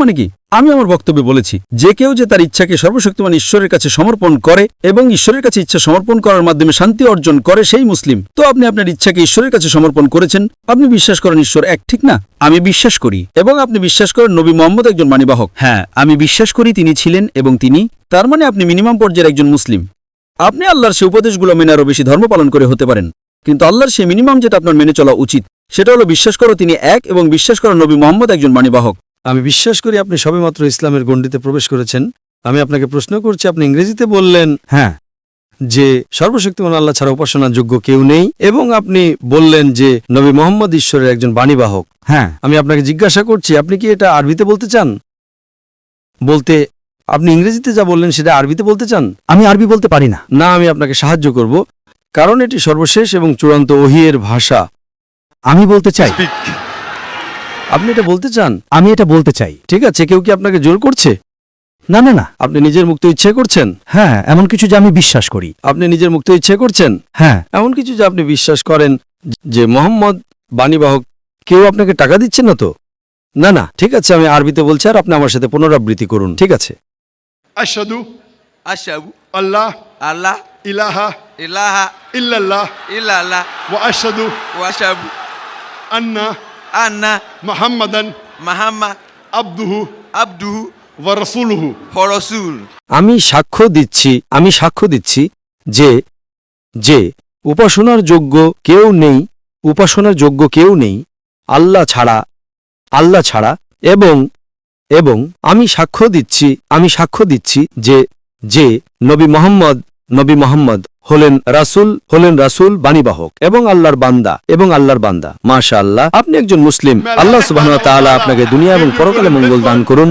মানে কি? আমি আমার বক্তব্যে বলেছি যে কেউ যে তার ইচ্ছাকে সর্বশক্তিমান ঈশ্বরের কাছে সমর্পণ করে এবং ঈশ্বরের কাছে ইচ্ছা সমর্পণ করার মাধ্যমে শান্তি অর্জন করে সেই মুসলিম। তো আপনি আপনার ইচ্ছাকে ঈশ্বরের কাছে সমর্পণ করেছেন, আপনি বিশ্বাস করেন ঈশ্বর এক, ঠিক না? আমি বিশ্বাস করি। এবং আপনি বিশ্বাস করেন নবী মুহাম্মদ একজন বাণীবাহক। হ্যাঁ, আমি বিশ্বাস করি তিনি ছিলেন এবং তিনি, তার মানে আপনি মিনিমাম পর্যায়ের একজন মুসলিম। আপনি আল্লাহর সেই উপদেশগুলো মেনে আরও বেশি ধর্ম পালন করে হতে পারেন, কিন্তু আল্লাহর সেই মিনিমাম যেটা আপনার মেনে চলা উচিত সেটা হলো বিশ্বাস করো তিনি এক এবং বিশ্বাস করো নবী মুহাম্মদ একজন বাণীবাহক। আমি বিশ্বাস করি আপনি সবেমাত্র ইসলামের গণ্ডিতে প্রবেশ করেছেন। আমি আপনাকে প্রশ্ন করছি, আপনি ইংরেজিতে বললেন হ্যাঁ, যে সর্বশক্তিমান আল্লাহ ছাড়া উপাসনার যোগ্য কেউ নেই, এবং আপনি বললেন যে নবী মুহাম্মদ ঈশ্বরের একজন বাণীবাহক। হ্যাঁ। আমি আপনাকে জিজ্ঞাসা করছি, আপনি কি এটা আরবিতে বলতে চান? বলতে আপনি ইংরেজিতে যা বললেন সেটা আরবিতে বলতে চান? আমি আরবি বলতে পারি না। না, আমি আপনাকে সাহায্য করব, কারণ এটি সর্বশেষ এবং চূড়ান্ত ওহীর ভাষা। আমি বলতে চাই। আপনি এটা বলতে চান? আমি এটা বলতে চাই। ঠিক আছে, কেউ কি আপনাকে জোর করছে? না না না। আপনি নিজের মুক্ত ইচ্ছে করছেন? হ্যাঁ, এমন কিছু যা আমি বিশ্বাস করি। আপনি নিজের মুক্ত ইচ্ছে করছেন? হ্যাঁ। এমন কিছু যা আপনি বিশ্বাস করেন যে মোহাম্মদ বাণীবাহক। কেউ আপনাকে টাকা দিচ্ছে না তো? না না, ঠিক আছে, আমি আরবিতে বলছি আর আপনি আমার সাথে পুনরাবৃত্তি করুন, ঠিক আছে? আশহাদু আশহাদু আল্লাহ আল্লাহ ইলাহা ইলাহা ইল্লাল্লাহ ইল্লাল্লাহ ওয়া আশহাদু ওয়া আশহাদু আন্না আন্না মুহাম্মাদান মুহাম্মাদ আবদুহু আবদুহু ওয়া রাসূলুহু। ওয়া রাসূল। আমি সাক্ষ্য দিচ্ছি যে যে উপাসনার যোগ্য কেউ নেই আল্লাহ ছাড়া এবং আমি সাক্ষ্য দিচ্ছি যে যে নবী মুহাম্মদ হলেন রাসূল বাণীবাহক এবং আল্লাহর বান্দা। মাশাআল্লাহ, আপনি একজন মুসলিম। আল্লাহ সুবহানাহু ওয়া তাআলা আপনাকে দুনিয়া এবং পরকালে মঙ্গল দান করুন।